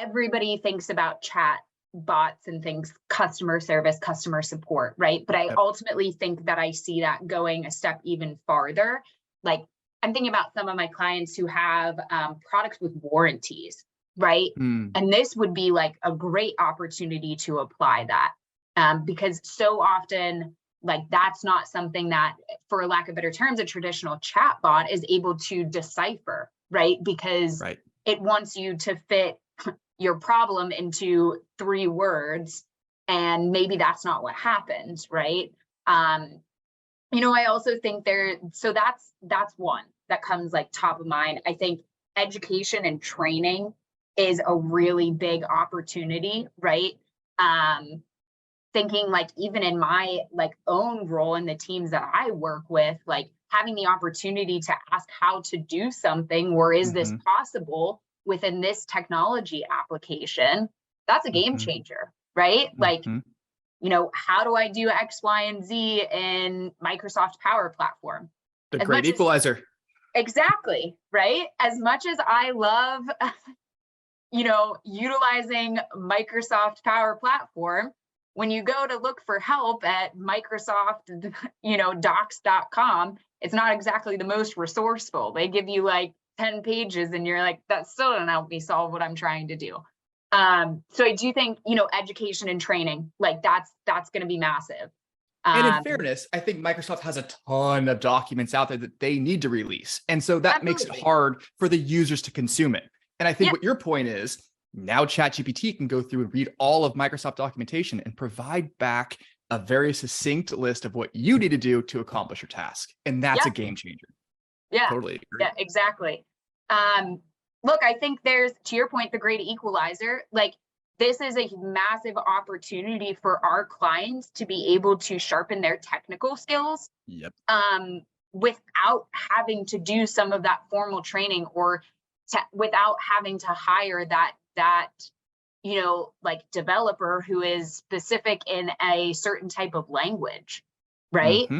everybody thinks about chat bots and thinks customer service, customer support, right? But I Yep. ultimately think that I see that going a step even farther. Like I'm thinking about some of my clients who have products with warranties, right? Mm, And this would be like a great opportunity to apply that, because so often, like that's not something that, for lack of better terms, a traditional chat bot is able to decipher, right? Because right. it wants you to fit your problem into 3 words, and maybe that's not what happens, right? I also think so that's one that comes like top of mind. I think education and training is a really big opportunity, right? um Thinking like even in my like own role in the teams that I work with, like having the opportunity to ask how to do something, or is this Hmm. possible within this technology application, that's a game Hmm. changer, right? Like, Hmm. how do I do X, Y, and Z in Microsoft Power Platform? The As great much as equalizer. exactly, right? As much as I love, utilizing Microsoft Power Platform, when you go to look for help at Microsoft, docs.com, it's not exactly the most resourceful. They give you like 10 pages and you're like, that still doesn't help me solve what I'm trying to do. So I do think, education and training, like that's going to be massive. And in Um, fairness, I think Microsoft has a ton of documents out there that they need to release. And so that makes it Absolutely. hard for the users to consume it. And I think Yeah, what your point is, now ChatGPT can go through and read all of Microsoft documentation and provide back a very succinct list of what you need to do to accomplish your task. And that's yeah, a game changer. yeah, Totally agree. yeah, exactly. Um, Look, I think there's, to your point, the great equalizer. Like, this is a massive opportunity for our clients to be able to sharpen their technical skills, Yep. without having to do some of that formal training, or without having to hire that like developer who is specific in a certain type of language, right? Hmm.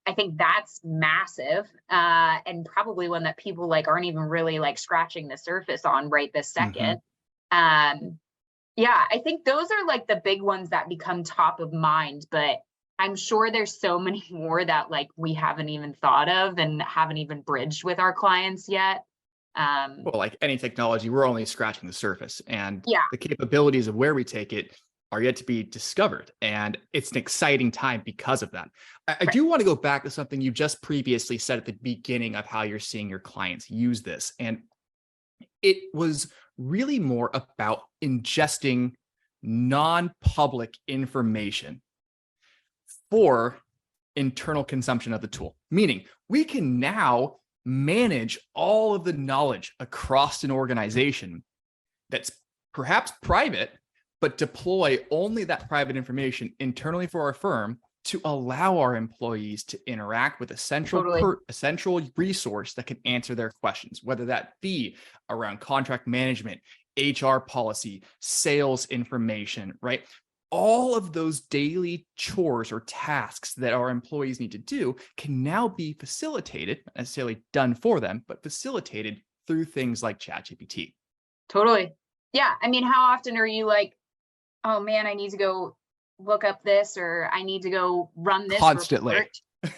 I think that's massive, and probably one that people like aren't even really like scratching the surface on right this Hmm. second. Um, yeah, I think those are like the big ones that become top of mind, but I'm sure there's so many more that like we haven't even thought of and haven't even bridged with our clients yet. Well, like any technology, we're only scratching the surface, and Yeah, the capabilities of where we take it are yet to be discovered. And it's an exciting time because of that. I right. do want to go back to something you just previously said at the beginning of how you're seeing your clients use this. And it was really more about ingesting non-public information for internal consumption of the tool. Meaning, we can now manage all of the knowledge across an organization that's perhaps private, but deploy only that private information internally for our firm to allow our employees to interact with a Totally. central resource that can answer their questions, whether that be around contract management, HR policy, sales information, right? All of those daily chores or tasks that our employees need to do can now be facilitated, not necessarily done for them, but facilitated through things like ChatGPT. Totally. Yeah. I mean, how often are you like, oh man, I need to go look up this, or I need to go run this Constantly. report?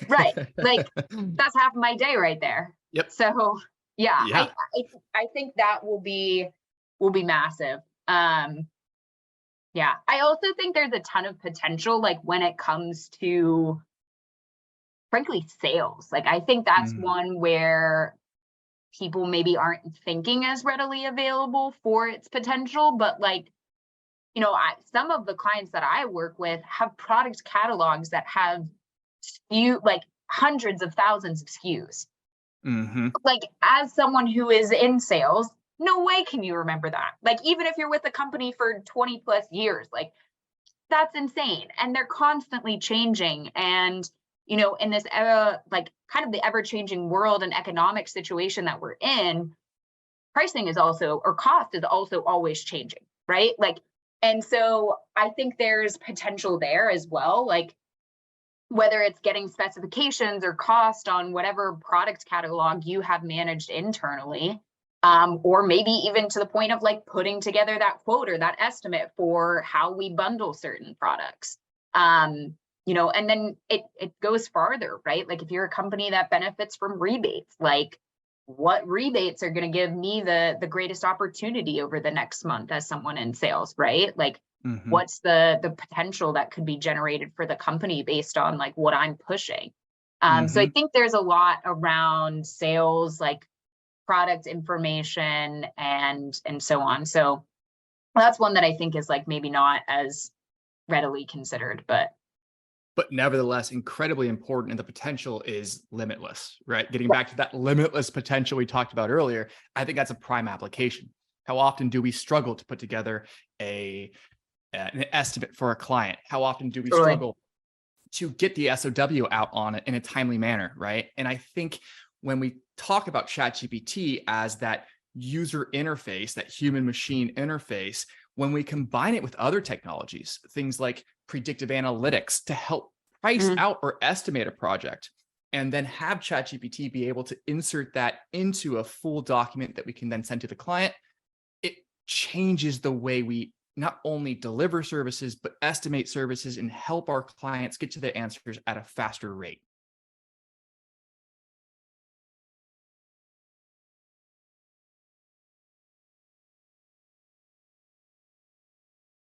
Right. Like that's half of my day right there. Yep. So yeah, Yeah. I think that will be massive. Yeah. I also think there's a ton of potential, like when it comes to frankly sales. Like I think that's Mm, one where people maybe aren't thinking as readily available for its potential, but like some of the clients that I work with have product catalogs that have like hundreds of thousands of SKUs. hmm. Like, as someone who is in sales, no way can you remember that. Like, even if you're with a company for 20 plus years, like, that's insane. And they're constantly changing. And, in this era, like, kind of the ever changing world and economic situation that we're in, pricing is also, or cost is also always changing, right? Like, and so I think there's potential there as well. Like, whether it's getting specifications or cost on whatever product catalog you have managed internally, or maybe even to the point of like putting together that quote or that estimate for how we bundle certain products. And then it goes farther, right? Like if you're a company that benefits from rebates, like what rebates are going to give me the greatest opportunity over the next month as someone in sales, right? Like Mhm. what's the potential that could be generated for the company based on like what I'm pushing. So I Mhm. think there's a lot around sales, like product information and so on. So that's one that I think is like maybe not as readily considered, But nevertheless, incredibly important, and the potential is limitless, right? Getting right. back to that limitless potential we talked about earlier, I think that's a prime application. How often do we struggle to put together an estimate for a client? How often do we Totally. struggle to get the SOW out on it in a timely manner, right? And I think when we talk about ChatGPT as that user interface, that human machine interface, when we combine it with other technologies, things like predictive analytics to help price Mhm. out or estimate a project, and then have ChatGPT be able to insert that into a full document that we can then send to the client, it changes the way we not only deliver services, but estimate services and help our clients get to their answers at a faster rate.